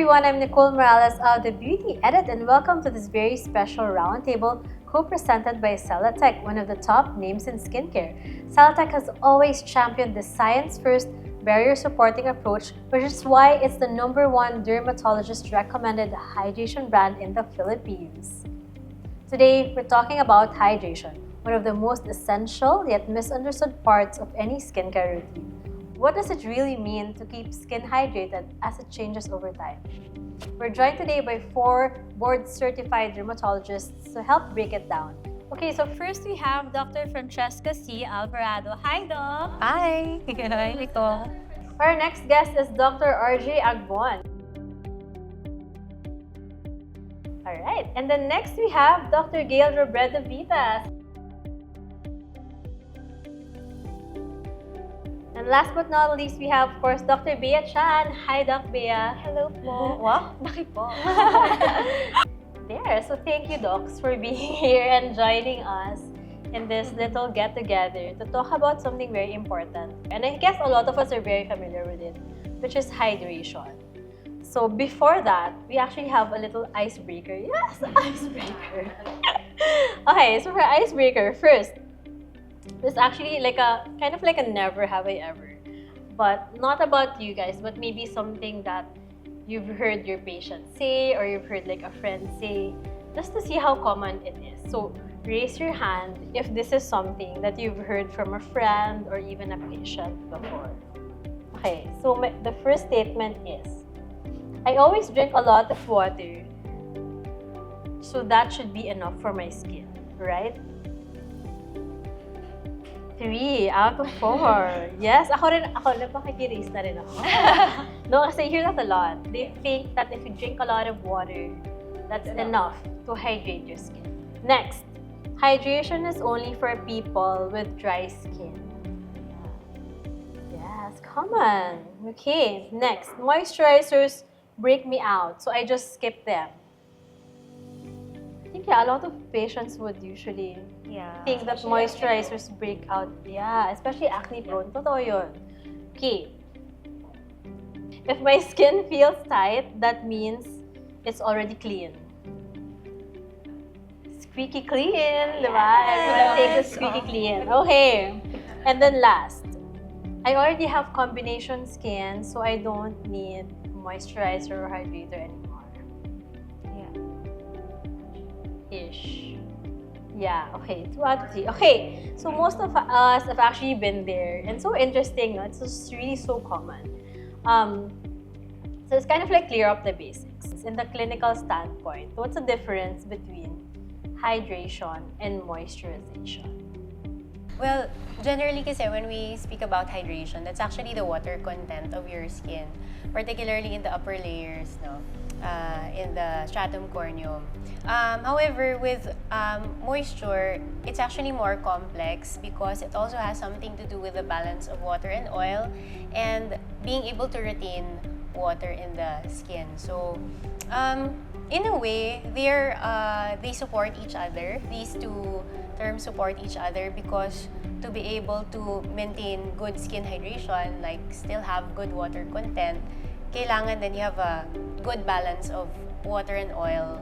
everyone, I'm Nicole Morales of the Beauty Edit, and welcome to this very special roundtable co-presented by Celeteque, one of the top names in skincare. Celeteque has always championed the science-first, barrier-supporting approach, which is why it's the #1 dermatologist-recommended hydration brand in the Philippines. Today, we're talking about hydration, one of the most essential yet misunderstood parts of any skincare routine. What does it really mean to keep skin hydrated as it changes over time? We're joined today by 4 board-certified dermatologists to help break it down. Okay, so first we have Dr. Francesca C. Alvarado. Hi, Doc! Hi! Hi, Nicole. Our next guest is Dr. RJ Agbon. Alright, and then next we have Dr. Gail Robredo Vitas. And last but not least, we have, of course, Dr. Bea Chan. Hi, Doc Bea. Hello po. Wow, bakit po? There, so thank you, docs, for being here and joining us in this little get-together to talk about something very important. And I guess a lot of us are very familiar with it, which is hydration. So before that, we actually have a little icebreaker. Yes, icebreaker. Okay, so for icebreaker, first, this actually like a kind of like a never have I ever, but not about you guys, but maybe something that you've heard your patient say or you've heard like a friend say, just to see how common it is. So raise your hand if this is something that you've heard from a friend or even a patient before. Okay, so the first statement is, I always drink a lot of water, so that should be enough for my skin, right? 3 out of 4. Yes, ako napakikirace na rin ako. No, kasi I hear that a lot. They think that if you drink a lot of water, that's enough to hydrate your skin. Next, hydration is only for people with dry skin. Yes, common. Okay, next, moisturizers break me out, so I just skip them. I think, yeah, a lot of patients would usually think that moisturizers break out. Yeah, especially acne prone. Totoo yun. Okay. If my skin feels tight, that means it's already clean. Squeaky clean, di ba? Everyone takes a squeaky clean. Okay. And then last, I already have combination skin, so I don't need moisturizer or hydrator anymore. Ish. Yeah, okay. 2 out of 3. Okay, so most of us have actually been there. And so interesting, no? It's just really so common. So it's kind of like clear up the basics. In the clinical standpoint, what's the difference between hydration and moisturization? Well, generally kasi when we speak about hydration, that's actually the water content of your skin, particularly in the upper layers, no? In the stratum corneum. However, with moisture, it's actually more complex because it also has something to do with the balance of water and oil and being able to retain water in the skin. So, in a way, they support each other. These two terms support each other because to be able to maintain good skin hydration, like still have good water content, kailangan then you have a good balance of water and oil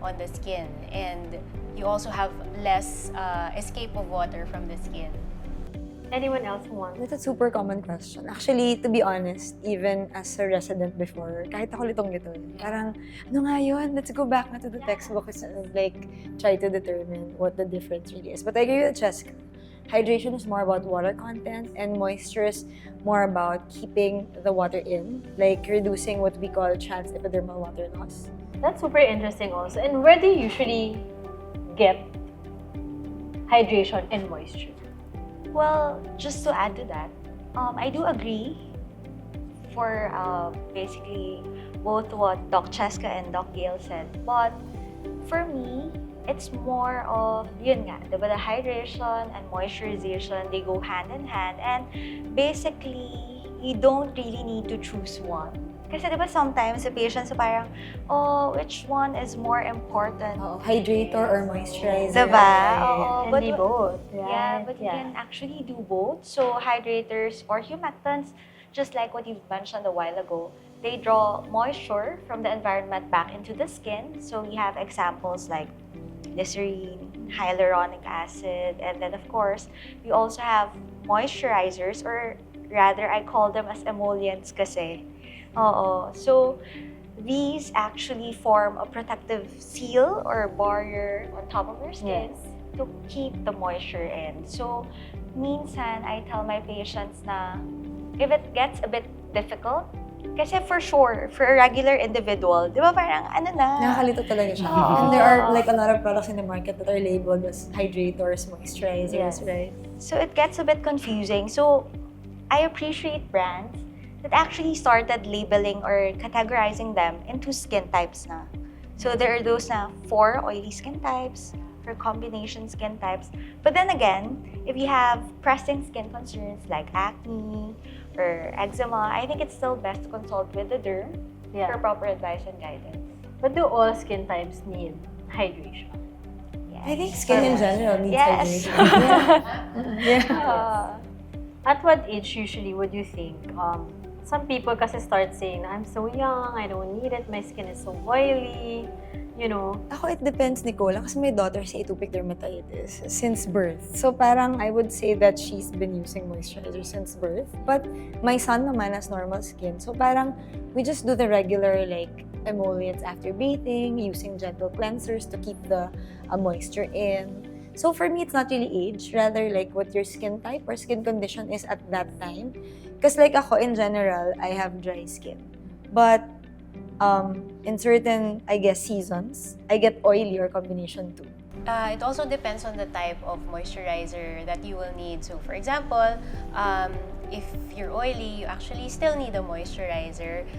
on the skin, and you also have less escape of water from the skin. Anyone else want? That's a super common question. Actually, to be honest, even as a resident before, kahit ako litong-lito, parang, ano nga yun? Let's go back na to the textbook and like, try to determine what the difference really is. But I agree with Jessica. Hydration is more about water content and moisture is more about keeping the water in, like reducing what we call transepidermal water loss. That's super interesting also. And where do you usually get hydration and moisture? Well, just to add to that, I do agree for basically both what Doc Cheska and Doc Gail said. But for me, it's more of, yun nga, diba, the hydration and moisturization, they go hand in hand. And basically, you don't really need to choose one. Kasi diba sometimes the patients are parang, oh, which one is more important? Hydrator or moisturizer. Diba? Can be both. Yeah, but you can actually do both. So hydrators or humectants just like what you've mentioned a while ago, they draw moisture from the environment back into the skin. So we have examples like glycerine, hyaluronic acid, and then of course, we also have moisturizers, or rather I call them as emollients kasi. Oo. So these actually form a protective seal or barrier on top of your skin Yes. to keep the moisture in. So minsan I tell my patients na if it gets a bit difficult, kasi for sure, for a regular individual, di ba parang ano na? Nakakalito talaga siya. Oo. And there are like a lot of products in the market that are labeled as hydrators, moisturizers, Yes. right? So it gets a bit confusing. So I appreciate brands that actually started labeling or categorizing them into skin types na. So there are those na for oily skin types, for combination skin types. But then again, if you have pressing skin concerns like acne or eczema, I think it's still best to consult with the derm for Yeah. proper advice and guidance. But do all skin types need hydration? Yes. I think skin in general needs Yes. hydration. Yeah. At what age usually would you think some people kasi start saying, I'm so young, I don't need it, my skin is so oily, you know. Ako, it depends, Nicola, kasi my daughter has atopic dermatitis since birth. So parang I would say that she's been using moisturizer since birth. But my son naman has normal skin. So parang we just do the regular like emollients after bathing, using gentle cleansers to keep the moisture in. So for me, it's not really age, rather like what your skin type or skin condition is at that time. Because like ako, in general, I have dry skin. But in certain, I guess, seasons, I get oily or combination too. It also depends on the type of moisturizer that you will need. So, for example, if you're oily, you actually still need a moisturizer.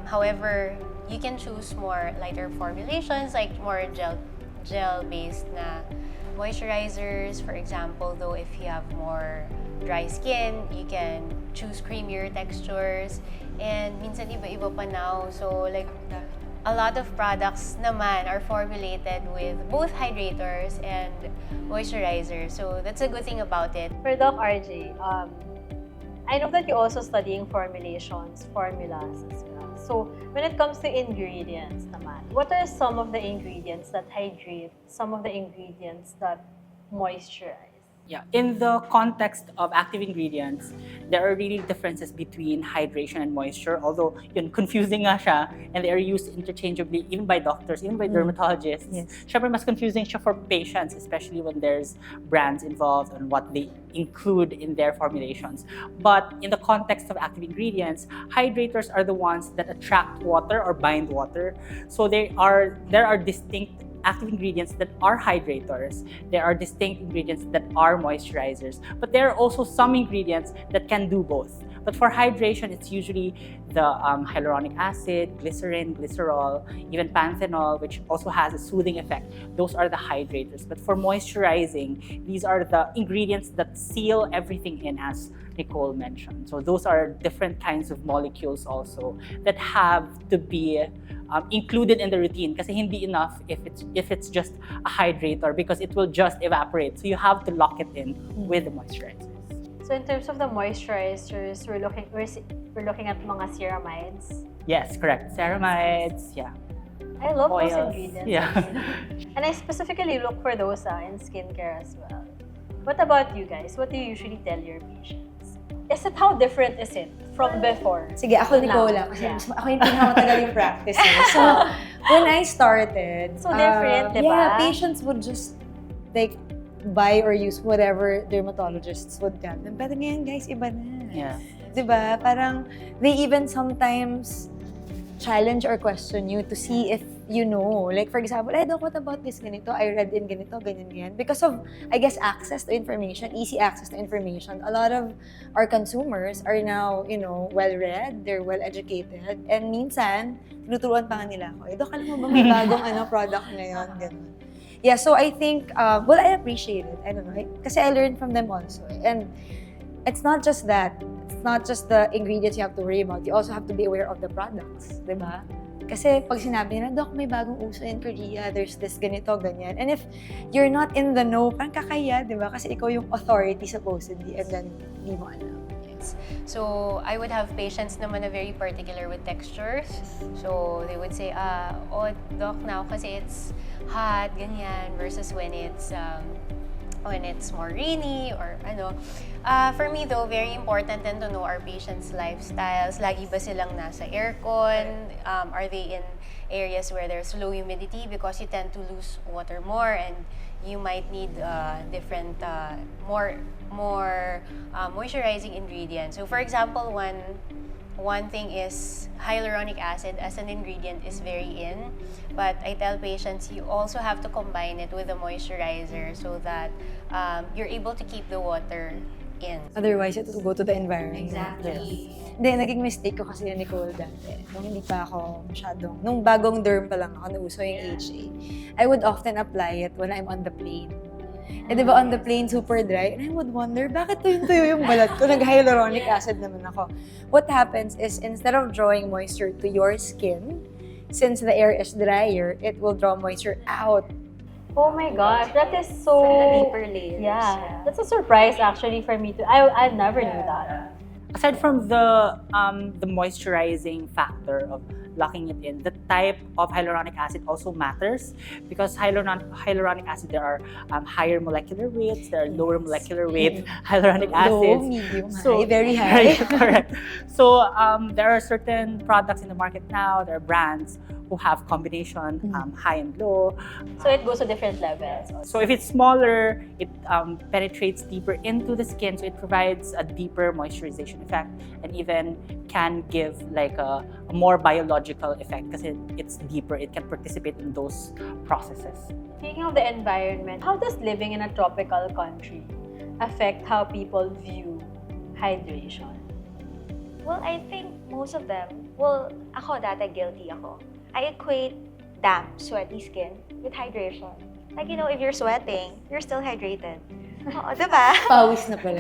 However, you can choose more lighter formulations, like more gel-based na moisturizers. For example, though, if you have more dry skin, you can choose creamier textures. And minsan iba-iba pa now. So, like, a lot of products naman are formulated with both hydrators and moisturizers. So that's a good thing about it. For Doc RJ, I know that you're also studying formulations, formulas as well. So when it comes to ingredients naman, what are some of the ingredients that hydrate, some of the ingredients that moisturize? Yeah, in the context of active ingredients, there are really differences between hydration and moisture, although yun, confusing nga siya, and they are used interchangeably even by doctors, even by dermatologists. Yes. Syempre, mas confusing siya for patients, especially when there's brands involved and what they include in their formulations. But in the context of active ingredients, hydrators are the ones that attract water or bind water. So there are distinct active ingredients that are hydrators. There are distinct ingredients that are moisturizers. But there are also some ingredients that can do both. But for hydration, it's usually the hyaluronic acid, glycerin, glycerol, even panthenol, which also has a soothing effect. Those are the hydrators. But for moisturizing, these are the ingredients that seal everything in, as Nicole mentioned. So those are different kinds of molecules also that have to be included in the routine, kasi hindi enough if it's just a hydrator, because it will just evaporate. So you have to lock it in with the moisturizers. So in terms of the moisturizers, we're looking at mga ceramides. Yes, correct. Ceramides, yeah. I love those Oils, ingredients. yeah. And I specifically look for those in skincare as well. What about you guys? What do you usually tell your patients? How different is it from before? Sige, ako, Now? Nicola, kasi Yeah. ako yung pinakamatagal yung practice. So, when I started, So different, diba? Yeah, patients would just like buy or use whatever dermatologists would tell them. Pero ngayon, guys, iba na. Yeah. Diba? Parang they even sometimes challenge or question you to see if you know. Like, for example, Doc, what about this ganito? I read in ganito, ganyan. Because of, I guess, access to information, easy access to information, a lot of our consumers are now, well-read, they're well-educated, and minsan, tinuturuan pa nga nila ako, Doc, alam mo ba may bagong product ngayon? Ganun. Yeah, so I think, I appreciate it. I don't know. Kasi I learned from them also. And it's not just that. It's not just the ingredients you have to worry about. You also have to be aware of the products, di ba? Kasi pag sinabi nila, Doc, may bagong uso in Korea, there's this ganito, ganyan. And if you're not in the know, parang kakaya, di ba? Kasi ikaw yung authority supposedly, and then hindi mo alam. habits. So I would have patients naman na very particular with textures. So they would say, oh, doc, now kasi it's hot, ganyan, versus when it's more rainy or ano. For me though, very important then to know our patients' lifestyles. Lagi ba silang nasa aircon? Are they in areas where there's low humidity because you tend to lose water more and you might need different, more moisturizing ingredients. So for example, one thing is hyaluronic acid as an ingredient is very in, but I tell patients you also have to combine it with a moisturizer so that you're able to keep the water in. Otherwise, it will go to the environment. Exactly. Hindi, naging mistake ko kasi yun, Nicole, dati. Nung hindi pa ako masyadong, nung bagong derm pa lang ako, nauso yung HA, I would often apply it when I'm on the plane. Eh, di ba on the plane, super dry? And I would wonder, bakit tuyong-tuyo yung balat ko? Nag-hyaluronic acid naman ako. What happens is, instead of drawing moisture to your skin, since the air is drier, it will draw moisture out. Oh my gosh, that is so... The deeper layers. Yeah, that's a surprise actually for me too. I never knew that. Aside from the moisturizing factor of locking it in, the type of hyaluronic acid also matters because hyaluronic acid, there are higher molecular weights, there are lower molecular weight hyaluronic Low, acids. medium, high, very high. Right, correct. So there are certain products in the market now, there are brands who have combination high and low. So it goes to different levels. So if it's smaller, it penetrates deeper into the skin, so it provides a deeper moisturization effect and even can give like a more biological effect because it's deeper. It can participate in those processes. Speaking of the environment, how does living in a tropical country affect how people view hydration? Well, I think most of them, ako dati guilty ako. I equate damp, sweaty skin with hydration. Like, if you're sweating, you're still hydrated. Oo, diba? Pawis na pala.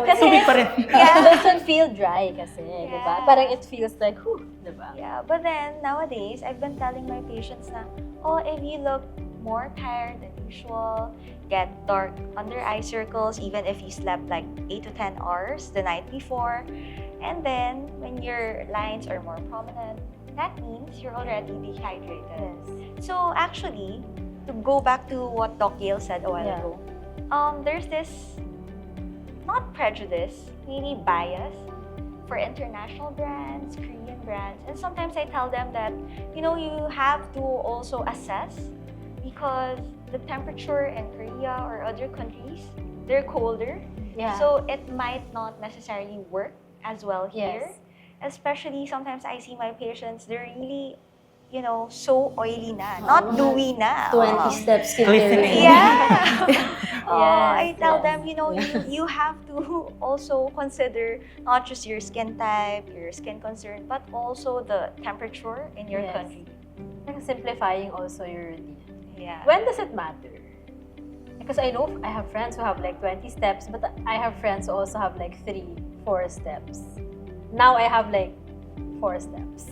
Kasi Tubig pa rin. it doesn't feel dry kasi, di ba? Yeah. Parang it feels like, whew, di ba? Yeah, but then nowadays, I've been telling my patients na, if you look more tired than usual, get dark under eye circles, even if you slept like 8 to 10 hours the night before, and then when your lines are more prominent, that means you're already dehydrated. Yes. So actually, to go back to what Doc Yale said a while Yeah. ago, there's this, not prejudice, maybe bias for international brands, Korean brands. And sometimes I tell them that, you have to also assess because the temperature in Korea or other countries, they're colder. Yeah. So it might not necessarily work as well here. Yes. Especially sometimes I see my patients, they're really, so oily na, not dewy na. 20 steps skincare. Glistening. Yeah. I tell yes. them, you have to also consider not just your skin type, your skin concern, but also the temperature in your Yes. country. Like simplifying also your routine. Yeah. When does it matter? Because I know I have friends who have like 20 steps, but I have friends who also have like 3, 4 steps. Now I have like 4 steps.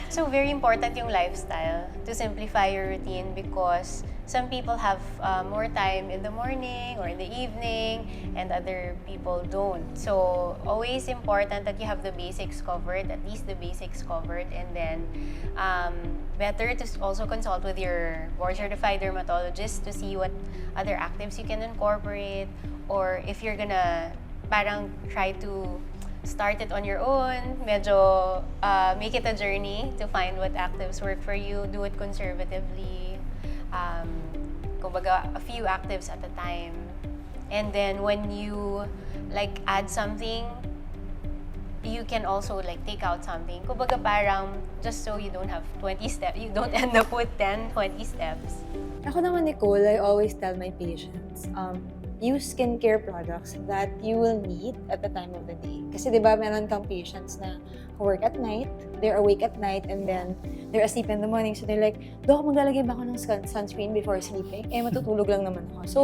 So very important yung lifestyle to simplify your routine because some people have more time in the morning or in the evening and other people don't. So always important that you have the basics covered, at least the basics covered, and then better to also consult with your board-certified dermatologist to see what other actives you can incorporate, or if you're gonna parang try to start it on your own, medyo make it a journey to find what actives work for you, do it conservatively, kumbaga a few actives at a time. And then when you like add something, you can also like take out something. Kumbaga parang just so you don't have 20 steps, you don't end up with 10, 20 steps. Ako naman, Nicole, I always tell my patients, use skincare products that you will need at the time of the day. Kasi di ba meron kang patients na who work at night, they're awake at night, and then they're asleep in the morning. So they're like, Dok, maglalagay ba ako ng sunscreen before sleeping? Eh, matutulog lang naman ako. So,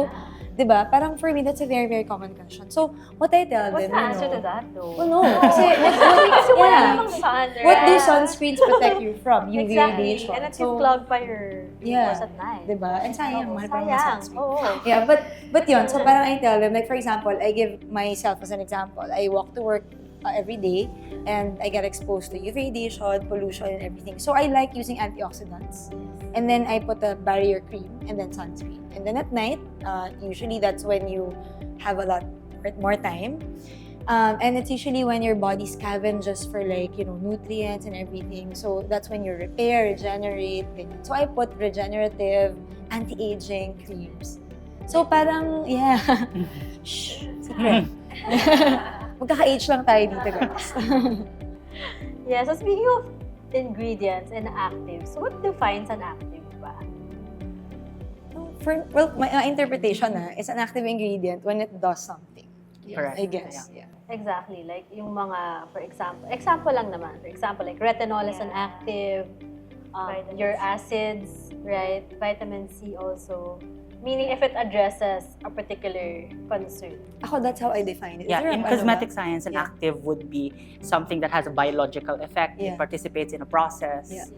Diba? Parang for me, that's a very, very common question. So, what I tell What's them, the you answer know, to that, though? oh no, kasi, Kasi wala yeah. namang sun, right? What do sunscreens protect you from? UV Exactly. radiation. And it So, can clog pa your yeah. pores at night. Diba? And sayang, Oo, mahal pa naman sayang. sunscreen. Oo. Yeah, but yun, so parang I tell them, like for example, I give myself as an example. I walk to work every day and I get exposed to UV radiation, pollution, and everything. So I like using antioxidants. And then I put a barrier cream and then sunscreen. And then at night, usually that's when you have a lot more time. And it's usually when your body scavenges for like, nutrients and everything. So that's when you repair, regenerate. Ganyan. So I put regenerative, anti-aging creams. So parang, yeah. Shh, secret. Magkaka-age lang tayo dito, guys. Yeah, so speaking of ingredients and actives, what defines an active ba? My interpretation is an active ingredient when it does something. Correct. I guess. Yeah. Exactly. Like yung mga, for example lang naman. For example, like retinol is an active, your acids, right? Vitamin C also. Meaning if it addresses a particular concern. Ako, that's how I define it. Is Yeah, there in ano cosmetic ba? science, an Yeah. active would be something that has a biological effect. Yeah. It participates in a process Yeah.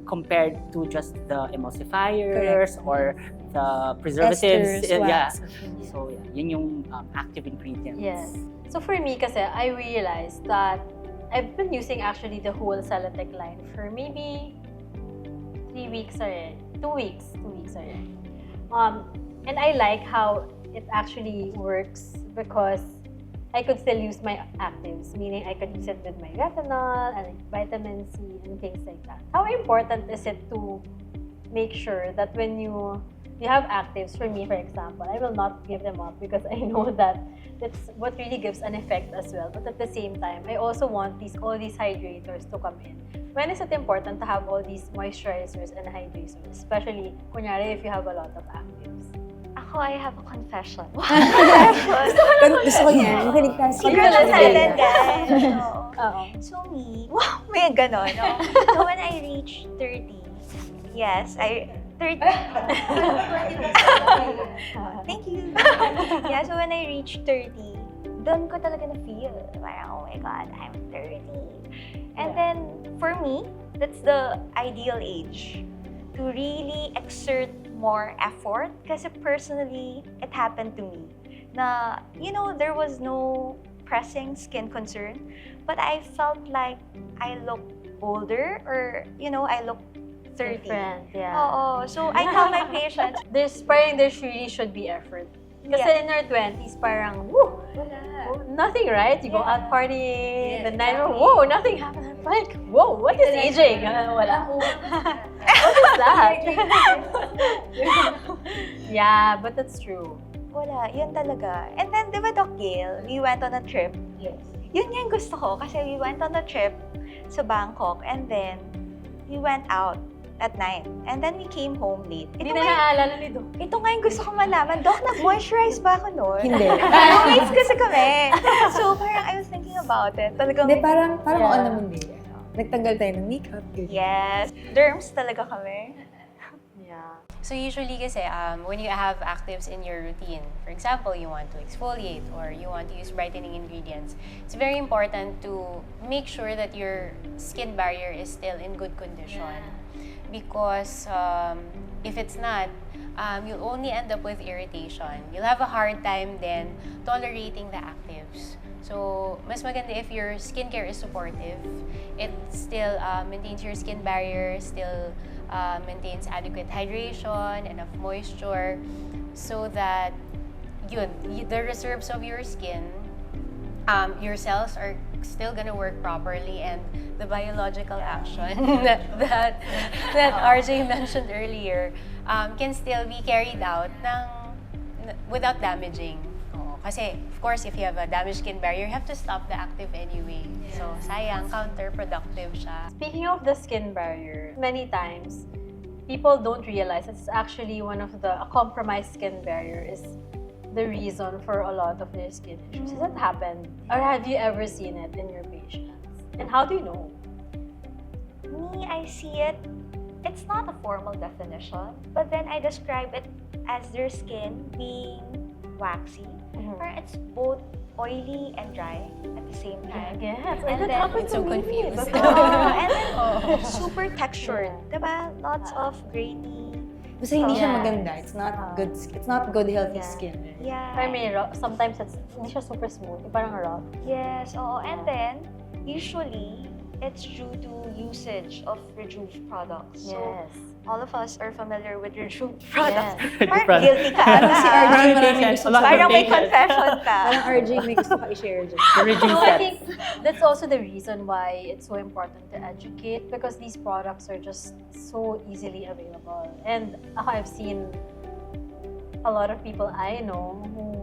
compared to just the emulsifiers or the preservatives. Esters, Yeah. wax. So, yun yung active ingredients. Yes. So for me kasi, I realized that I've been using actually the whole Celeteque line for maybe 3 weeks already. 2 weeks. 2 weeks already. And I like how it actually works because I could still use my actives, meaning I could use it with my retinol and vitamin C and things like that. How important is it to make sure that when you have actives, for me, for example, I will not give them up because I know that that's what really gives an effect as well. But at the same time, I also want all these hydrators to come in. When is it important to have all these moisturizers and hydrators, especially, kunyari, if you have a lot of actives? Ako, I have a confession. Gusto ko yan. Makinig tayo sa Secret confession silent, nila. guys. Oo. So me, wow, may ganon, no? So when I reached 30, yes, 30. Thank you. Yeah, so when I reached 30, doon ko talaga na-feel. Parang, oh my God, I'm 30. And then, for me, that's the ideal age to really exert more effort. Kasi personally, it happened to me. Na, there was no pressing skin concern, but I felt like I looked older or, I looked 30. Different, yeah. Oo. So, I tell my patients, There really should be effort. Kasi Yeah. in our 20s, parang, woo, nothing, right? You go out partying, the night, whoa, nothing happened. Like, whoa, what is aging? Wala. What is that? Yeah, but that's true. wala, yun talaga. And then, di ba, Doc Gail, we went on a trip. Yes. Yun yung gusto ko kasi we went on a trip sa Bangkok and then we went out at night. And then we came home late. Hindi na naaalala ni Doc. Ito nga yung gusto ko malaman. Doc, nag-moisturize ba ako noon? Hindi. Roommates kasi kami. So, parang I was thinking about it. Talagang, Hindi, parang Yeah. on naman din. Nagtanggal tayo ng makeup. Good. yes. Derms talaga kami. Yeah. So usually kasi, when you have actives in your routine, for example, you want to exfoliate or you want to use brightening ingredients, it's very important to make sure that your skin barrier is still in good condition. Because if it's not, you'll only end up with irritation. You'll have a hard time then tolerating the actives. So, mas maganda if your skincare is supportive. It still maintains your skin barrier, still maintains adequate hydration, enough moisture, so that the reserves of your skin, your cells are still gonna work properly, and the biological action that RJ mentioned earlier can still be carried out without damaging. Kasi, of course, if you have a damaged skin barrier, you have to stop the active anyway. So, sayang, counterproductive siya. Speaking of the skin barrier, many times, people don't realize it's actually a compromised skin barrier is the reason for a lot of their skin issues. Has that happened? Or have you ever seen it in your patients? And how do you know? Me, I see it it's not a formal definition, but then I describe it as their skin being waxy. Or it's both oily and dry at the same time. Yes, And and that then- happens It's so to me. confused. And then super textured, diba? Lots of grainy. Basta hindi siya Yeah. maganda. It's not good. It's not good healthy Yeah. skin. Yeah. I mean, sometimes hindi siya super smooth. Parang rough. Yes, oo. And then, usually, it's due to usage of Rejuve products. So, Yes. all of us are familiar with Rejuve products. Yes. Parang Products. guilty ka Parang si RJ, ata. maraming Patience. gusto A lot of Parang may patience. confession ka. Parang RJ, may gusto ka i-share dyan. The reduced No, I sets. think that's also the reason why it's so important to educate, because these products are just so easily available. And I've seen a lot of people I know who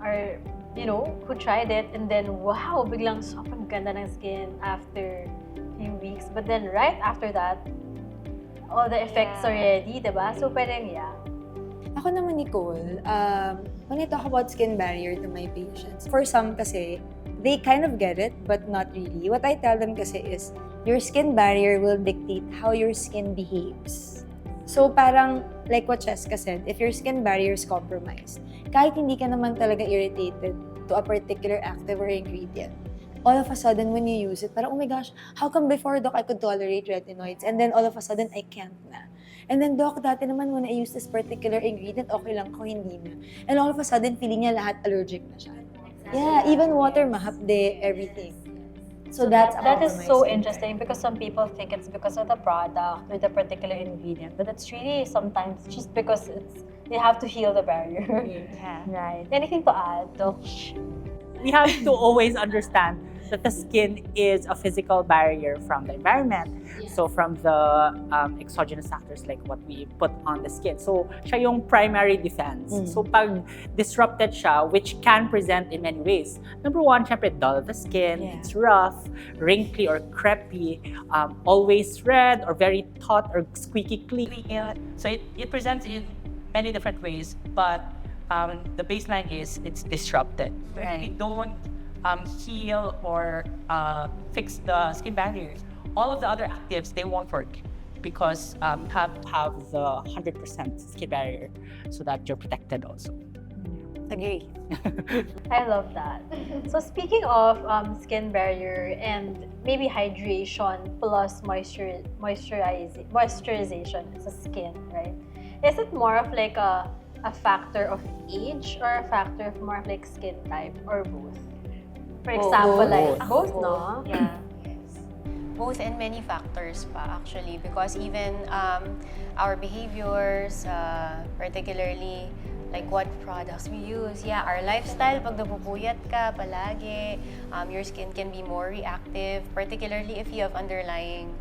are, who tried it and then, wow, biglang sobrang ganda ng skin after few weeks. But then right after that, all the effects Yeah. already, diba? So parang, yeah. Ako naman, Nicole, when I talk about skin barrier to my patients, for some kasi, they kind of get it, but not really. What I tell them kasi is, your skin barrier will dictate how your skin behaves. So parang, like what Cheska said, if your skin barrier is compromised, kahit hindi ka naman talaga irritated to a particular active or ingredient, all of a sudden when you use it, parang, oh my gosh, how come before, Doc, I could tolerate retinoids, and then all of a sudden, I can't na. And then, Doc, dati naman when I use this particular ingredient, okay lang ko, hindi na. And all of a sudden, feeling niya lahat allergic na siya. Yeah, even water, mahapde, everything. So that's That is so compromised. interesting, because some people think it's because of the product or the particular ingredient, but it's really sometimes just because they have to heal the barrier. Yeah. Right. Anything to add, Doc? We have to always understand that the skin is a physical barrier from the environment. So from the exogenous factors like what we put on the skin. So siya yung primary defense. So pag disrupted siya, which can present in many ways. Number one, syempre dull the skin, Yeah. it's rough, wrinkly or crepey, always red or very taut or squeaky clean. So it presents in many different ways, but the baseline is it's disrupted. If we don't heal or fix the skin barriers, all of the other actives, they won't work because Have the 100% skin barrier so that you're protected also. Agree. I love that. So speaking of skin barrier and maybe hydration plus moisturization sa skin, right? Is it more of like a factor of age or a factor of more of like skin type or both? For example, like both, no? Yeah. Yes. Both and many factors pa actually, because even our behaviors, particularly like what products we use, our lifestyle, pag napupuyat ka palagi, your skin can be more reactive, particularly if you have underlying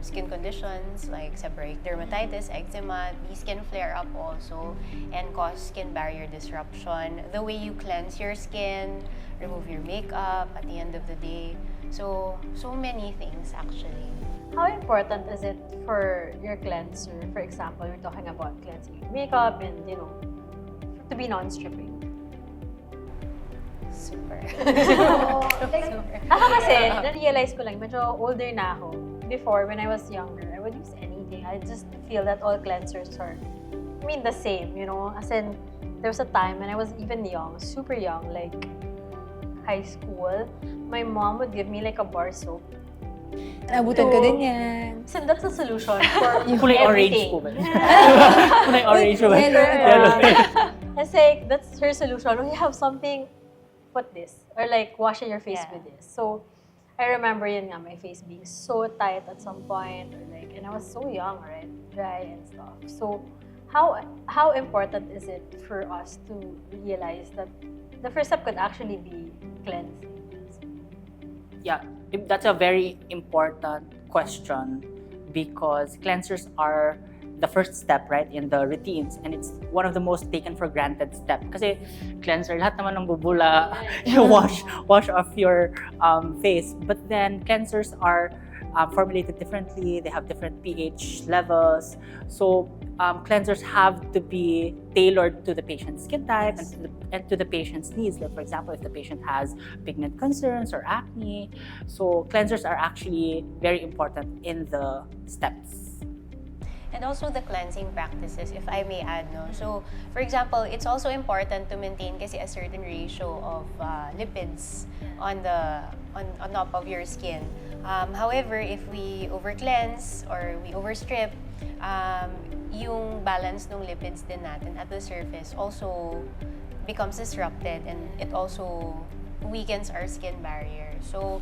skin conditions like seborrheic dermatitis, eczema. These can flare up also and cause skin barrier disruption. The way you cleanse your skin, remove your makeup at the end of the day. So many things actually. How important is it for your cleanser? For example, we're talking about cleansing your makeup and, to be non-stripping. Super. Ako kasi, na-realize ko lang, medyo older na ako. Before, when I was younger, I would use anything. I just feel that all cleansers are, the same, As in, there was a time when I was even young, super young, like high school. My mom would give me like a bar soap. Nabutan ko din yan. So that's the solution for Kulay orange everything. po ba? Kulay orange po ba? Yellow. It's like, that's her solution. When you have something, put this. Or like, washing your face Yeah. with this. So, I remember yun nga, my face being so tight at some point. Or like, and I was so young, right? Dry and stuff. So, how important is it for us to realize that the first step could actually be cleansing? Yeah, that's a very important question because cleansers are the first step, right, in the routines, and it's one of the most taken for granted step. Kasi cleanser, lahat naman ng bubula, you wash off your face. But then cleansers are formulated differently. They have different pH levels. So cleansers have to be tailored to the patient's skin type and to the patient's needs. Like for example, if the patient has pigment concerns or acne, so cleansers are actually very important in the steps. and also the cleansing practices, if I may add, no. So, for example, it's also important to maintain kasi a certain ratio of lipids on top of your skin. However, if we over cleanse or we overstrip, yung balance ng lipids din natin at the surface also becomes disrupted, and it also weakens our skin barrier. So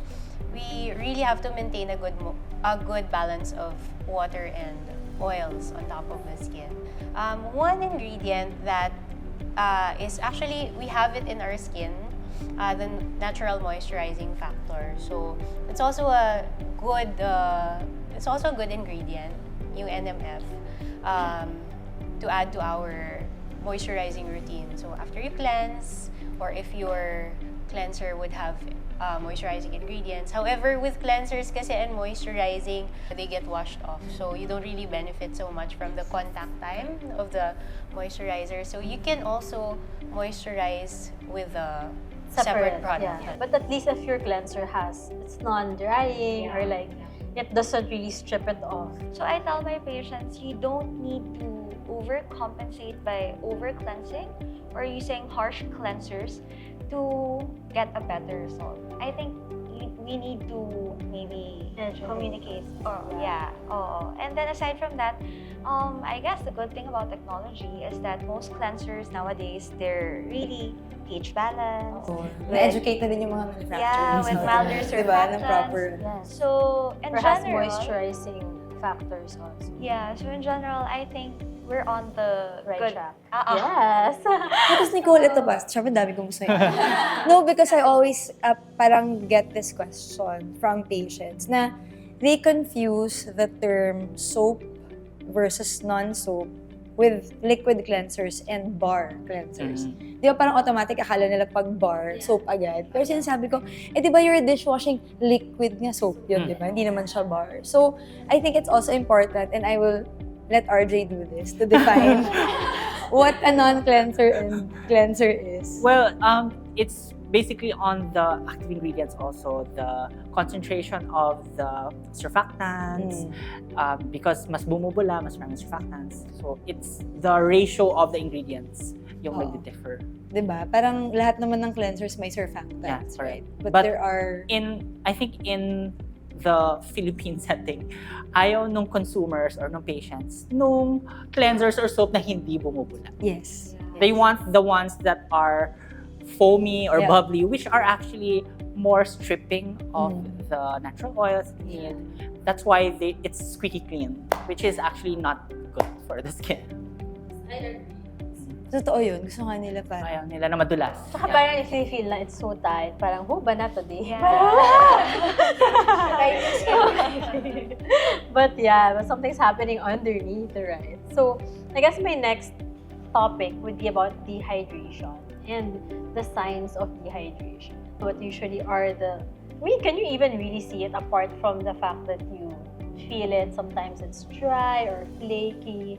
we really have to maintain a good balance of water and oils on top of the skin. One ingredient that is actually, we have it in our skin, the natural moisturizing factor. So it's also a good ingredient, yung NMF, to add to our moisturizing routine. So after you cleanse, or if your cleanser would have moisturizing ingredients. However, with cleansers kasi and moisturizing, they get washed off. So you don't really benefit so much from the contact time of the moisturizer. So you can also moisturize with a separate product. Yeah. But at least if your cleanser it's non-drying, or like it doesn't really strip it off. So I tell my patients, you don't need to overcompensate by over-cleansing or using harsh cleansers to get a better result. I think we need to maybe communicate. And then aside from that, I guess the good thing about technology is that most cleansers nowadays, they're really pH balanced. Na-educate na din yung mga manufacturers. Yeah, with milder Diba? Ng proper. Yes. So in Or has general, moisturizing factors also. yeah. So in general, I think we're on the Right good track. Yes. Tapos Nicole, ito ba? Siyempre, dami kong gusto yun. No, because I always parang get this question from patients na they confuse the term soap versus non-soap with liquid cleansers and bar cleansers. Di ba parang automatic akala nila pag bar, soap agad. Pero sinasabi ko, di ba your dishwashing liquid nga soap yun, di ba? Hindi naman siya bar. So, I think it's also important, and I will let RJ do this to define what a non-cleanser and cleanser is. Well, it's basically on the active ingredients also, the concentration of the surfactants, because mas bumubula, mas maraming surfactants. So it's the ratio of the ingredients yung nagdi-differ. Diba? Parang lahat naman ng cleansers may surfactants, Yeah, right? correct. But there are... I think in the Philippine setting, ayaw nung consumers or nung patients nung cleansers or soap na hindi bumubula. Yes. They want the ones that are foamy or Yeah. bubbly, which are actually more stripping of the natural oils in. That's why it's squeaky clean, which is actually not good for the skin. Totoo yun. Gusto nga nila parang... Ayaw nila na madulas. Saka parang if they feel na it's so tight, parang, ba na today? But something's happening underneath, right? So, I guess my next topic would be about dehydration and the signs of dehydration. What usually are can you even really see it apart from the fact that you feel it? Sometimes it's dry or flaky.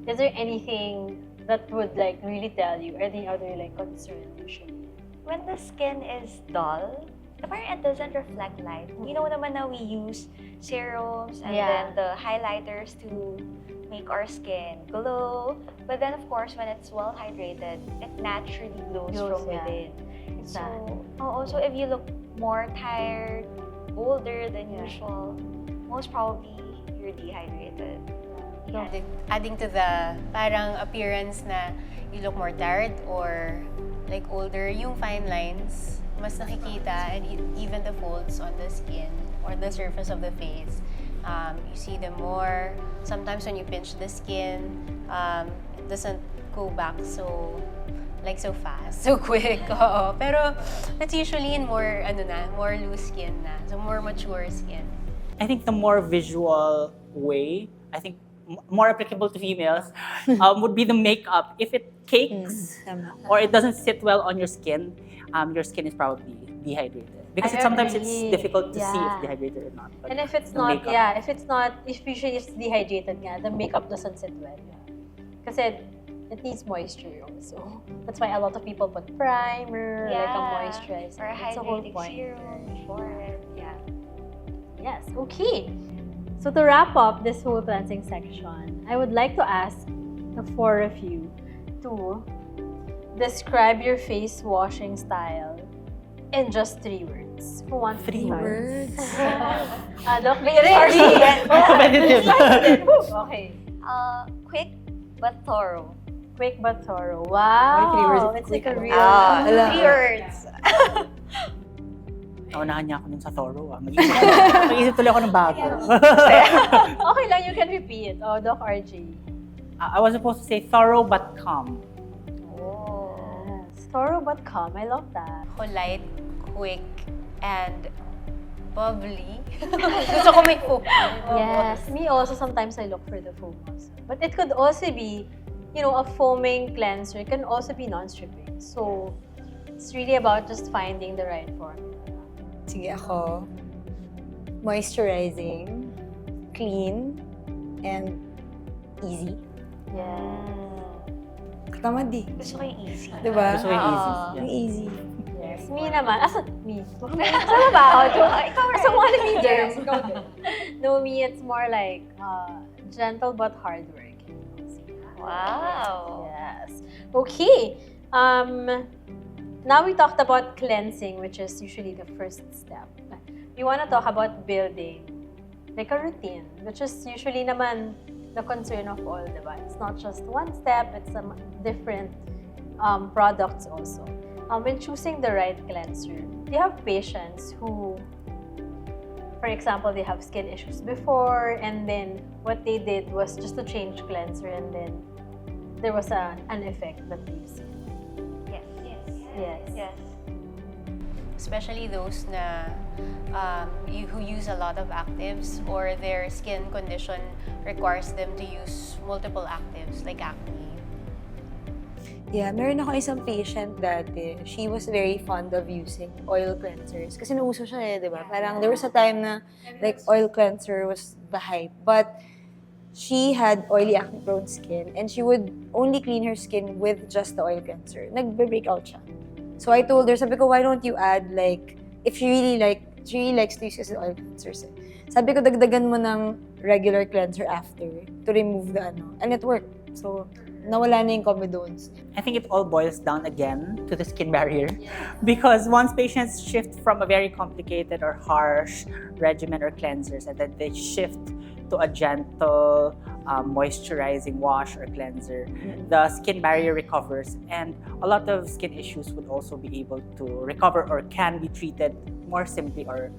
Is there anything that would really tell you, or any other concern usually? When the skin is dull, parang it doesn't reflect light. We know naman na we use serums and then the highlighters to make our skin glow. But then of course, when it's well hydrated, it naturally glows from within. Exactly. So if you look more tired, older than usual, most probably you're dehydrated. Yeah. Adding to the parang appearance na you look more tired or older, yung fine lines mas nakikita, and even the folds on the skin or the surface of the face. You see them more. Sometimes when you pinch the skin, it doesn't go back so fast, so quick. Pero that's usually in more loose skin na. So more mature skin. I think the more visual way, more applicable to females, would be the makeup. If it cakes or it doesn't sit well on your skin is probably dehydrated. Because sometimes it's difficult to see if dehydrated or not. But And if it's usually it's dehydrated nga, the makeup doesn't sit well. Kasi it needs moisture also. That's why a lot of people put primer, like a moisturizer. Or a That's the whole hydrating point. serum before it. Yeah. Yes, okay. So to wrap up this whole cleansing section, I would like to ask the four of you to describe your face washing style in just 3 words. Who wants to 3 start? Words. Doc, be ready. Competitive. Okay. Quick but thorough. Quick but thorough. Why 3 words? Wow. It's like a Quick. real... Wala. 3 words. Naunahan niya ako dun sa thorough. Mag-isip tuloy ako ng bago. Okay lang, you can repeat. Oh, Doc RJ. I was supposed to say thorough but calm. Yes. Thorough but calm. I love that. Polite, quick, and bubbly. Gusto ko may foam. Yes. Me also, sometimes I look for the foam also. But it could also be, a foaming cleanser. It can also be non-stripping. So, it's really about just finding the right formula. Sige ako. Moisturizing, clean, and easy. Yeah. Katamad eh. Gusto ko yung easy. Diba? Gusto ko yung easy. Yung easy. Yes. Me naman. Me. Saan ba ako? Ikaw rin. Asa mo ka ni Derm? No, me, it's more like gentle but hardworking. Wow. Yes. Okay. Now we talked about cleansing, which is usually the first step. We want to talk about building like a routine, which is usually naman the concern of all, diba? It's not just one step, it's some different products also. When choosing the right cleanser, do you have patients who, for example, they have skin issues before, and then what they did was just to change cleanser, and then there was an effect that they've seen? Yes. Especially those who use a lot of actives or their skin condition requires them to use multiple actives like acne. Yeah, meron ako isang patient dati. She was very fond of using oil cleansers. Kasi nauso siya eh, di ba? Parang there was a time na like oil cleanser was the hype. But she had oily acne-prone skin and she would only clean her skin with just the oil cleanser. Nagbe-breakout siya. So I told her, sabi ko, why don't you add like, if she really likes to use the oil cleansers. Sabi ko, dagdagan mo ng regular cleanser after to remove the and it worked. So, nawala na yung comedones. I think it all boils down again to the skin barrier. Because once patients shift from a very complicated or harsh regimen or cleansers and then they shift to a gentle moisturizing wash or cleanser, the skin barrier recovers and a lot of skin issues would also be able to recover or can be treated more simply or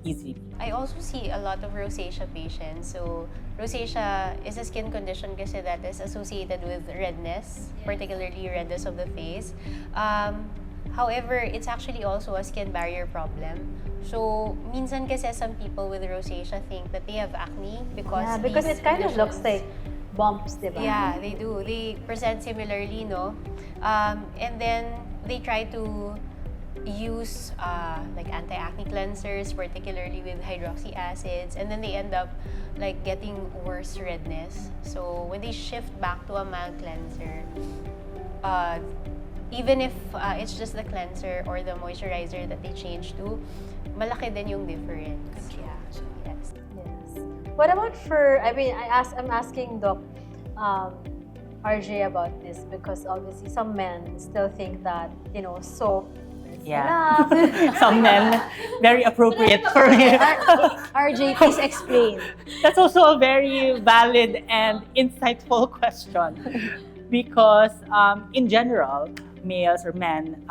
easily. I also see a lot of rosacea patients. So, rosacea is a skin condition kasi that is associated with redness, particularly redness of the face. However, it's actually also a skin barrier problem. So, minsan kasi some people with rosacea think that they have acne because because these it kind of looks conditions- like bumps, diba? Yeah, they do. They present similarly, no? And then they try to use like anti-acne cleansers, particularly with hydroxy acids, and then they end up like getting worse redness. So when they shift back to a mild cleanser, even if it's just the cleanser or the moisturizer that they change to, malaki din yung difference. Yeah. Yes. Yes. What about I'm asking Doc RJ about this because obviously some men still think that, soap is Yeah. enough. Some men, very appropriate for me. RJ, please explain. That's also a very valid and insightful question. Because in general, males or men,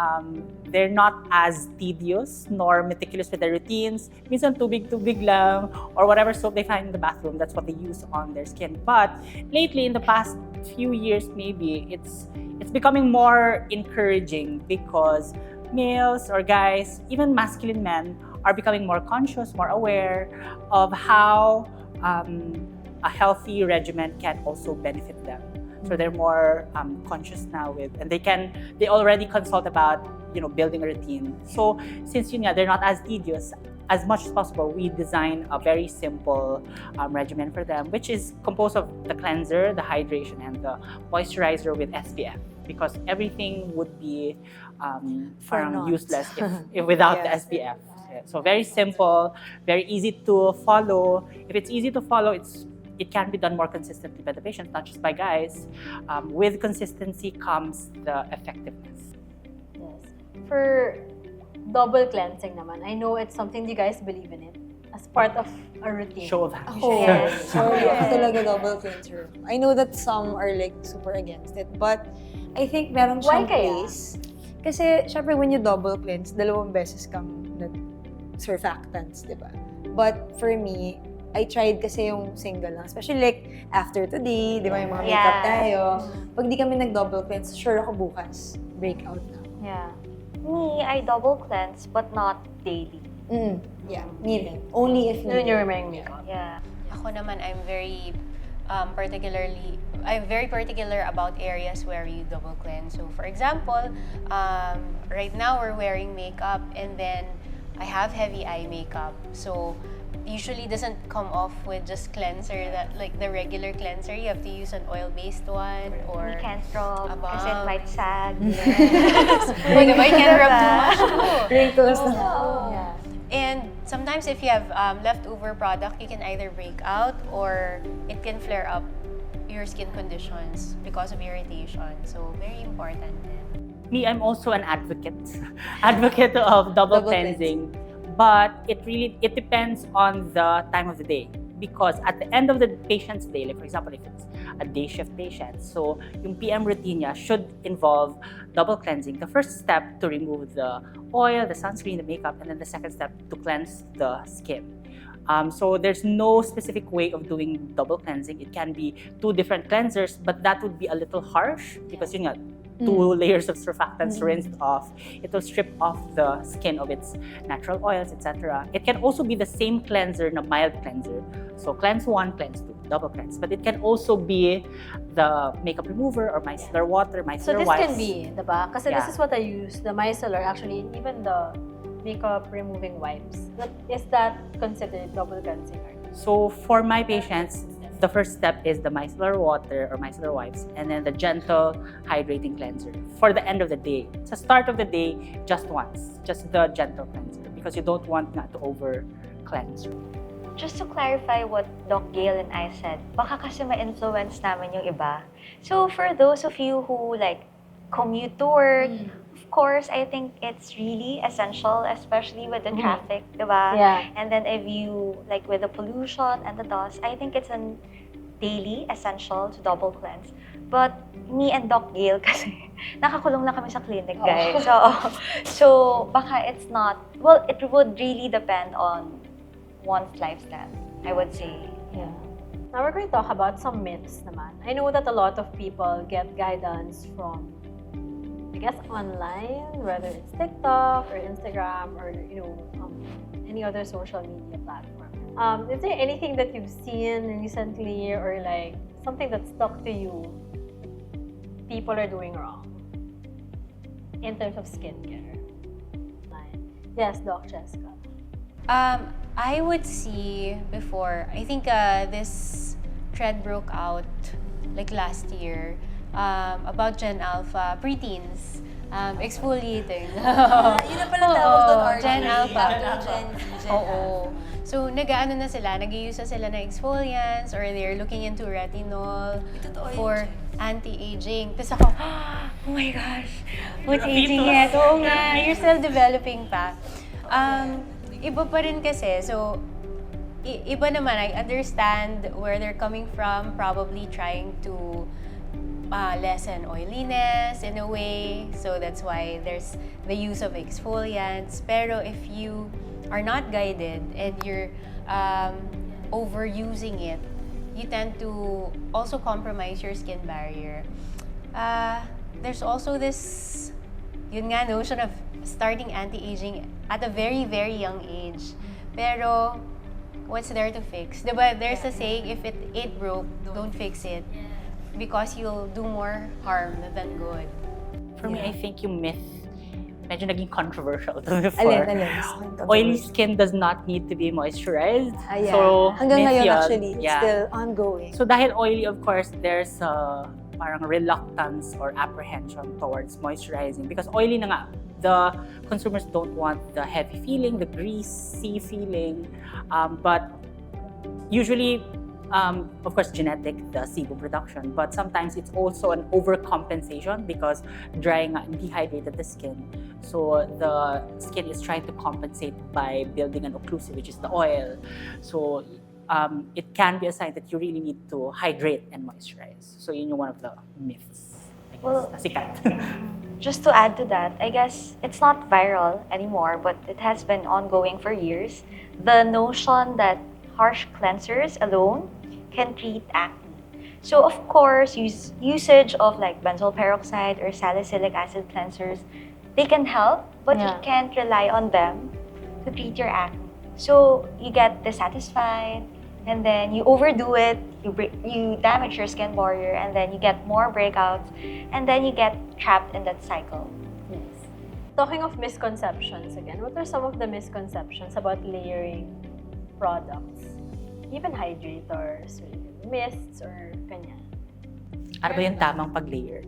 they're not as tedious nor meticulous with their routines. Minsan tubig lang, or whatever soap they find in the bathroom, that's what they use on their skin. But lately, in the past few years maybe, it's becoming more encouraging because males or guys, even masculine men, are becoming more conscious, more aware of how a healthy regimen can also benefit them. So they're more conscious now and they already consult about building a routine. So since they're not as tedious, as much as possible we design a very simple regimen for them, which is composed of the cleanser, the hydration, and the moisturizer with SPF. Because everything would be For naught. useless if without Yes. the SPF. So very simple, very easy to follow. If it's easy to follow, it can be done more consistently by the patient, not just by guys. With consistency comes the effectiveness. Yes. For double cleansing naman, I know it's something you guys believe in it as part of a routine. Show that. Ako, Yes. sorry, ako talaga double cleanser. I know that some are like super against it, but I think meron Why siyang kaya? place. Kasi, syempre, when you double cleanse, 2 beses kang surfactants, di ba? But for me, I tried kasi yung single lang. Especially like, after today, di ba, yung mga makeup Yeah. tayo. Pag di kami nag-double cleanse, sure ako bukas, breakout na. Yeah. Me, I double cleanse, but not daily. Yeah, me rin. Only if When needed. you're wearing makeup. Yeah. Ako naman, I'm very particular about areas where you double cleanse. So for example, right now we're wearing makeup and then I have heavy eye makeup. So usually doesn't come off with just cleanser, that like the regular cleanser. You have to use an oil-based one or We can't rub a kasi it balm. might sag. Yes. Or diba, you can rub too much too. Wrinkles na. Yeah. And sometimes if you have leftover product, you can either break out or it can flare up your skin conditions because of irritation. So very important din. Me, I'm also an advocate of double Double cleansing. But it depends on the time of the day. Because at the end of the patient's day, like for example, if it's a day shift patient, so yung PM routine niya should involve double cleansing. The first step to remove the oil, the sunscreen, the makeup, and then the second step to cleanse the skin. So there's no specific way of doing double cleansing. It can be 2 different cleansers, but that would be a little harsh because yun nga, 2 layers of surfactants rinsed off. It will strip off the skin of its natural oils, etc. It can also be the same cleanser na mild cleanser. So cleanse 1, cleanse 2, double cleanse. But it can also be the makeup remover or micellar water, So micellar this wipes. can be, diba? Kasi Yeah. this is what I use, the micellar, actually, even the makeup removing wipes. Is that considered double cleansing? So for my patients, the first step is the micellar water or micellar wipes, and then the gentle hydrating cleanser for the end of the day. Sa start of the day, just once, just the gentle cleanser because you don't want not to over cleanse. Just to clarify what Doc Gail and I said, baka kasi ma-influence namin yung iba. So for those of you who like commute to work, of course, I think it's really essential, especially with the traffic, diba? Yeah. And then if you, like with the pollution and the dust, I think it's a daily essential to double cleanse. But me and Doc Gail, kasi nakakulong na kami sa clinic, guys. So baka it's not, well, it would really depend on one's lifestyle, I would say. Yeah. Now we're going to talk about some myths naman. I know that a lot of people get guidance from, I guess, online, whether it's TikTok or Instagram or any other social media platform. Is there anything that you've seen recently or like something that stuck to you people are doing wrong in terms of skincare? Yes, Doc Cheska. I would see before, I think this trend broke out like last year about Gen Alpha preteens exfoliating. Yun na pala tawag doon, Oo, RG. Gen Alpha. Gen Z, Gen Oo. So, nag-ano na sila, nag-use na sila ng exfoliants or they're looking into retinol for anti-aging. Tapos ako, oh my gosh, what's aging yet? Oo nga, you're still developing pa. Iba pa rin kasi, so, iba naman, I understand where they're coming from, probably trying to lessen oiliness in a way. So that's why there's the use of exfoliants. Pero if you are not guided and you're overusing it, you tend to also compromise your skin barrier. There's also this, yun nga, notion of starting anti-aging at a very, very young age. Pero, what's there to fix? Diba, there's a saying, if it broke, don't fix it. Because you'll do more harm than good. For me, I think yung myth, medyo naging controversial to before. Alin. Oily skin does not need to be moisturized. Yeah. So, Hanggang myth ngayon, yun. actually, it's Yeah. still ongoing. So dahil oily, of course, there's parang reluctance or apprehension towards moisturizing because oily na nga The consumers don't want the heavy feeling, the greasy feeling, but usually, of course, genetic, the sebum production, but sometimes it's also an overcompensation because drying and dehydrated the skin. So the skin is trying to compensate by building an occlusive, which is the oil. So it can be a sign that you really need to hydrate and moisturize. So yun yung one of the myths, I guess, Well, na sikat. Just to add to that, I guess it's not viral anymore, but it has been ongoing for years. The notion that harsh cleansers alone can treat acne. So of course, usage of like benzoyl peroxide or salicylic acid cleansers, they can help, but you Yeah. can't rely on them to treat your acne. So you get dissatisfied, and then you overdo it, you damage your skin barrier, and then you get more breakouts, and then you get trapped in that cycle. Yes. Talking of misconceptions again, what are some of the misconceptions about layering products? Even hydrators, or mists, or kanyan. Ano ba yung tamang pag-layer?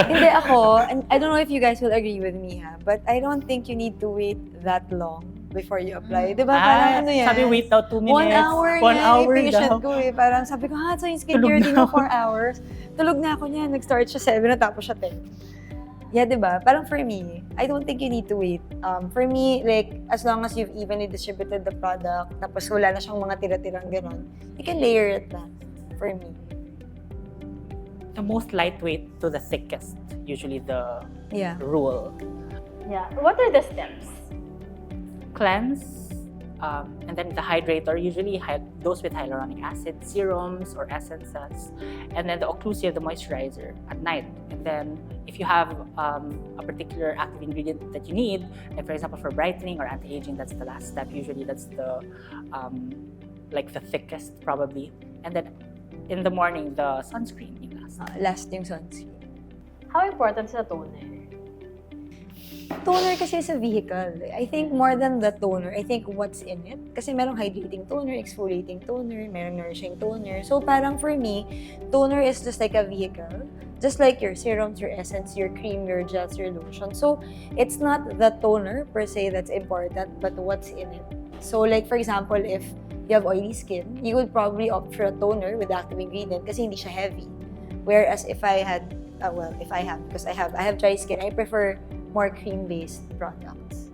Hindi ako, and I don't know if you guys will agree with me ha, but I don't think you need to wait that long before you apply. Di ba? Parang ano yan? Sabi wait daw 2 minutes. 1 hour 1 yan, hour may patient daw. ko eh. Parang sabi ko, so yung skincare Tulog din na mo 4 hours. Tulog na ako niyan. Nag-start siya 7, natapos siya 10. Yeah, di ba? Parang for me, I don't think you need to wait. For me, like, as long as you've evenly distributed the product, tapos wala na siyang mga tira-tirang gano'n, you can layer it na. For me. The most lightweight to the thickest, usually the Yeah. rule. Yeah. What are the steps? Cleanse, and then the hydrator, usually those with hyaluronic acid, serums or essences, and then the occlusive, the moisturizer at night. And then if you have a particular active ingredient that you need, like for example for brightening or anti-aging, that's the last step. Usually that's the like the thickest probably. And then in the morning, the sunscreen yung last. Last yung sunscreen. How important is the toner? Toner kasi is a vehicle. I think more than the toner, I think what's in it. Kasi merong hydrating toner, exfoliating toner, merong nourishing toner. So parang for me, toner is just like a vehicle. Just like your serums, your essence, your cream, your gels, your lotion. So it's not the toner per se that's important, but what's in it. So like for example, if you have oily skin, you would probably opt for a toner with active ingredient kasi hindi siya heavy. Whereas if I had, because I have dry skin, I prefer more cream-based products.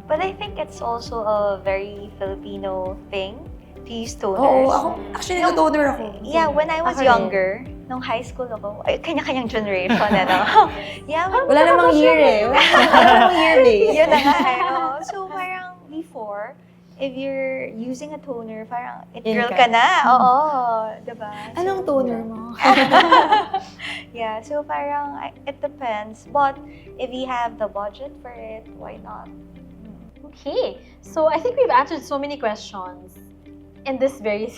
But I think it's also a very Filipino thing to use toners. Oo, ako, actually, nag-toner ako. Yeah, when I was Ako rin. younger, nung high school ako, ay, kanya-kanyang generation, ano? Yeah, Wala namang year eh. Wala namang year eh. Yun na nga eh. Oo. So, parang before, if you're using a toner, parang it In girl ka. ka na. Oo, diba? Anong toner mo? Yeah, so parang it depends. But if you have the budget for it, why not? Okay. So I think we've answered so many questions in this very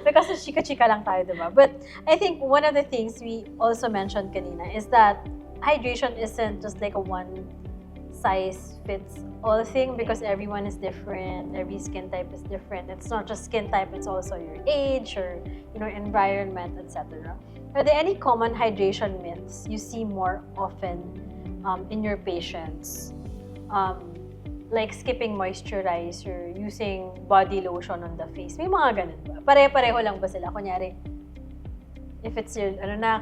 because chika-chika lang tayo, diba? But I think one of the things we also mentioned kanina is that hydration isn't just like a one-size-fits-all thing because everyone is different, every skin type is different. It's not just skin type, it's also your age or environment, etc. Are there any common hydration myths you see more often in your patients? Like skipping moisturizer, using body lotion on the face. May mga ganun ba? Pare-pareho lang ba sila? Kunyari, if it's your,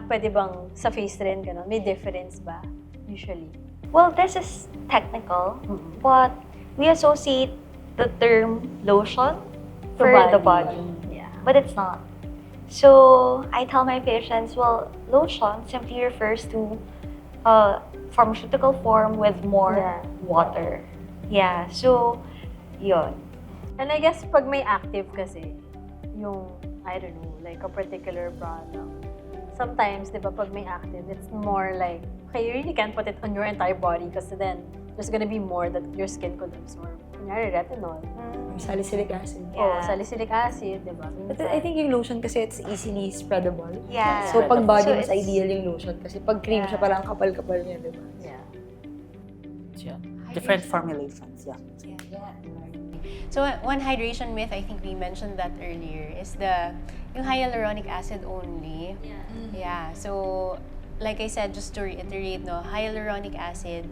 pwede bang sa face rin, ganun? May difference ba? Usually. Well, this is technical, but we associate the term lotion for the body. Yeah. But it's not. So, I tell my patients, well, lotion simply refers to a pharmaceutical form with more water. Yeah, so, yun. And I guess pag may active kasi, yung, I don't know, like a particular product, sometimes, di ba, pag may active, it's more like, okay, you really can't put it on your entire body kasi then there's gonna be more that your skin could absorb. Kunyari, retinol. Salicylic acid. Oh, salicylic acid, di ba? But I think yung lotion kasi it's easily spreadable. Yeah. So pag body, So mas it's- ideal yung lotion. Kasi pag cream siya, parang kapal-kapal niya, di ba? Yeah. Yeah. Different formulations, yeah. So one hydration myth, I think we mentioned that earlier, is yung hyaluronic acid only. Yeah. So like I said, just to reiterate, no, hyaluronic acid,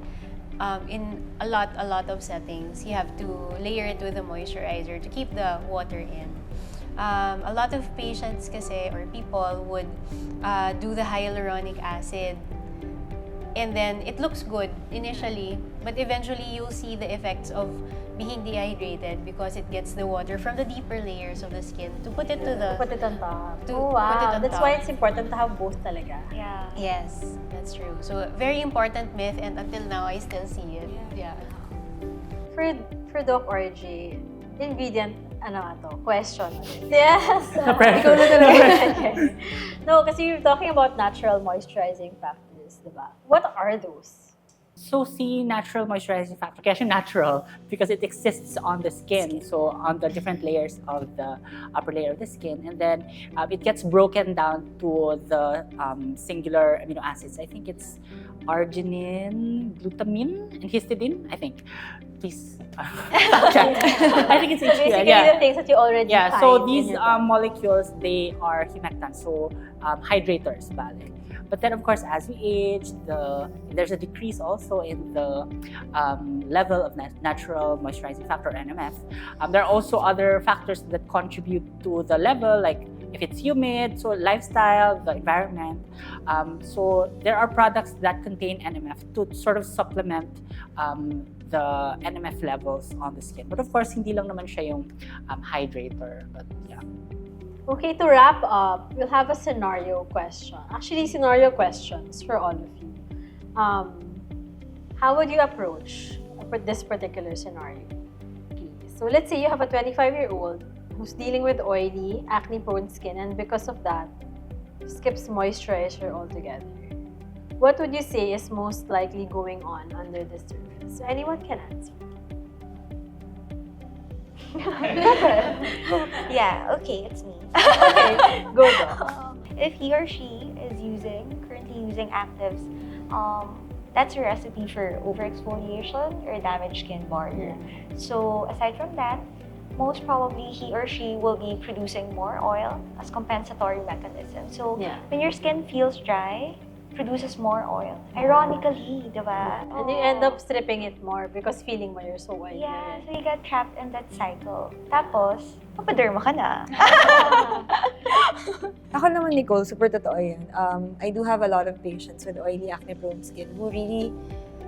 in a lot of settings, you have to layer it with a moisturizer to keep the water in. A lot of patients kasi or people would do the hyaluronic acid and then it looks good initially, but eventually you'll see the effects of being dehydrated because it gets the water from the deeper layers of the skin to put it to the... Put it on top. To Oh, put it wow. on That's top. why it's important to have both talaga. Yeah. Yes, that's true. So, very important myth and until now, I still see it. Yeah. For Doc RJ, ingredient, ano nga to? Question. Yes! Pressure. Okay. No, kasi you're talking about natural moisturizing factors, di ba? What are those? So see natural moisturizing factor, kaya siya natural because it exists on the skin, so on the different layers of the upper layer of the skin, and then it gets broken down to the singular amino acids. I think it's arginine, glutamine, and histidine, I think. Please check. I think it's HPL, Basically, yeah. the things that you already Yeah, find so in these your body. molecules, they are humectants, so hydrators, bale. But then, of course, as we age, there's a decrease also in the level of natural moisturizing factor, NMF. There are also other factors that contribute to the level, like if it's humid, so lifestyle, the environment. So there are products that contain NMF to sort of supplement the NMF levels on the skin. But of course, hindi lang naman siya yung hydrator. But yeah. Okay, to wrap up, we'll have a scenario question. Actually, scenario questions for all of you. How would you approach this particular scenario? Okay, so let's say you have a 25-year-old who's dealing with oily, acne-prone skin, and because of that, skips moisturizer altogether. What would you say is most likely going on under the surface? So anyone can answer. Yeah, okay, it's me. Okay, go Doc. If he or she is currently using actives, that's a recipe for overexfoliation or damaged skin barrier. So aside from that, most probably he or she will be producing more oil as compensatory mechanism. So Yeah. when your skin feels dry, produces more oil. Ironically, diba? And you end up stripping it more because feeling mo you're so oily. Yeah, so you get trapped in that cycle. Tapos, papaderma ka na. Ako naman, Nicole, super totoo yan. I do have a lot of patients with oily, acne-prone skin who really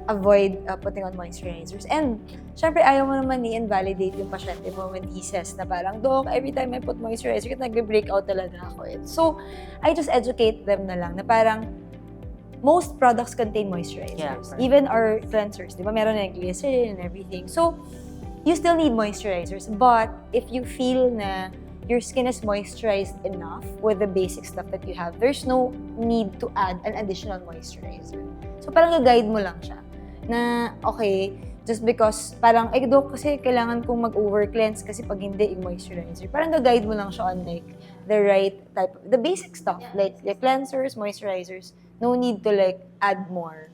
avoid putting on moisturizers. And, syempre, ayaw mo naman i-invalidate yung pasyente mo when he says na parang, Doc, every time I put moisturizer, nag-break out talaga ako. So, I just educate them na lang na parang, most products contain moisturizers. Yeah, correct. Even our cleansers, di ba? Meron na yung glycerin and everything. So, you still need moisturizers. But, if you feel na your skin is moisturized enough with the basic stuff that you have, there's no need to add an additional moisturizer. So, parang ga-guide mo lang siya. Na, okay, just because parang, Doc, kasi kailangan kong mag-over-cleanse kasi pag hindi yung moisturizer. Parang ga-guide mo lang siya on like the right type of, the basic stuff, like the cleansers, moisturizers. No need to like add more.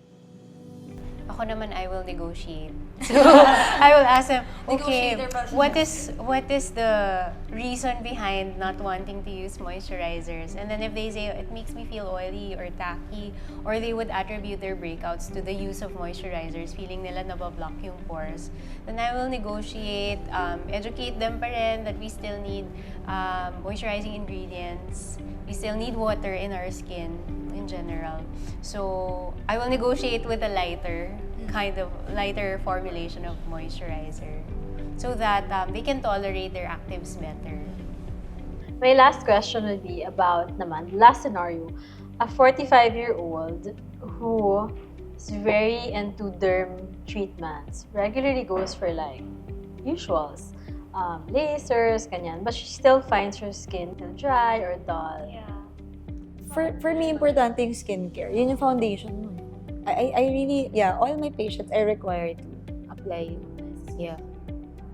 Ako naman, I will negotiate. So, I will ask them, okay, what is the reason behind not wanting to use moisturizers? And then if they say, it makes me feel oily or tacky, or they would attribute their breakouts to the use of moisturizers, feeling nila nabablock yung pores, then I will negotiate, educate them pa rin that we still need moisturizing ingredients. We still need water in our skin in general. So, I will negotiate with a lighter formulation of moisturizer so that they can tolerate their actives better. My last question would be about naman, last scenario, a 45-year-old who is very into derm treatments, regularly goes for like usuals, lasers, ganyan, but she still finds her skin dry or dull. Yeah. For me, importante yung skincare. Yun yung foundation mo. I really, all my patients, I require to apply this. Yeah.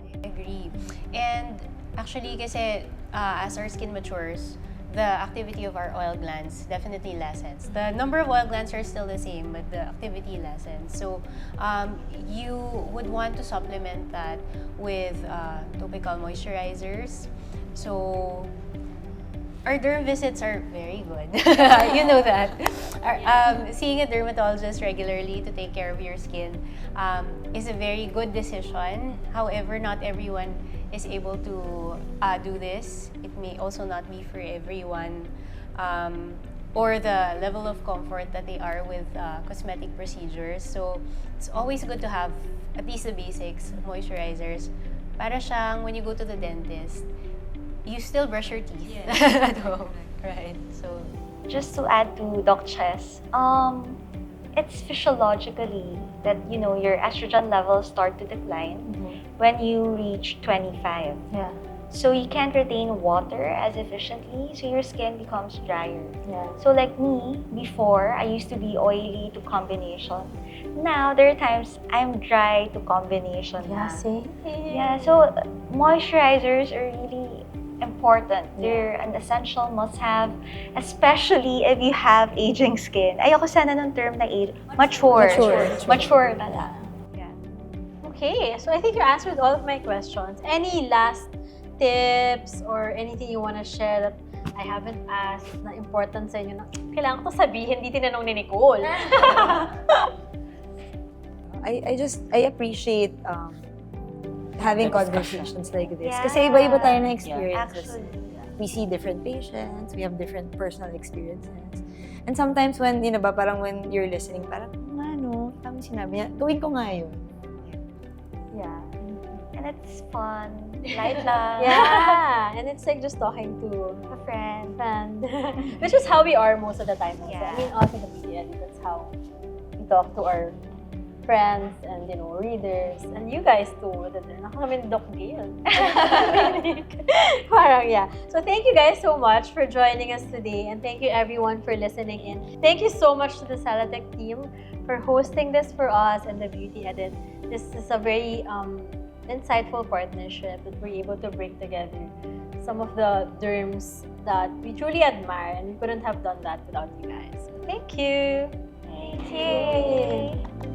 I agree. And actually, kasi as our skin matures, the activity of our oil glands definitely lessens. The number of oil glands are still the same, but the activity lessens. So, you would want to supplement that with topical moisturizers. So, our derm visits are very good. You know that. Seeing a dermatologist regularly to take care of your skin is a very good decision. However, not everyone is able to do this. It may also not be for everyone, or the level of comfort that they are with cosmetic procedures. So it's always good to have at least the basics, moisturizers. Para siyang when you go to the dentist, you still brush your teeth at home, right? So Just to add to Doc Chess, it's physiologically that your estrogen levels start to decline when you reach 25. Yeah. So you can't retain water as efficiently, so your skin becomes drier. Yeah. So like me, before I used to be oily to combination. Now there are times I'm dry to combination. Yeah, na. same. Yeah, so moisturizers are really important. They're an essential must-have, especially if you have aging skin. Ayoko sana ng term na age. Mature. Mature pala. Yeah. Okay, so I think you answered all of my questions. Any last tips or anything you want to share that I haven't asked na important sa inyo na kailangan ko sabihin, di tinanong ni Nicole? I appreciate having The discussion. conversations like this. Yeah. Kasi iba-iba tayo na experiences. Actually. We see different patients, we have different personal experiences. And sometimes when, parang when you're listening, parang, ano, tama sinabi niya, gawin ko nga yun. Yeah. And it's fun. Light lang. Yeah, and it's like just talking to A friend. friend, which is how we are most of the time. Also. Yeah. I mean, also the media, that's how we talk to our friends and readers and you guys too. Ako kami ni Doc Gail. Parang yeah. So thank you guys so much for joining us today and thank you everyone for listening in. Thank you so much to the Celeteque team for hosting this for us and the Beauty Edit. This is a very insightful partnership that we're able to bring together some of the derms that we truly admire and we couldn't have done that without you guys. So thank you. Thank you.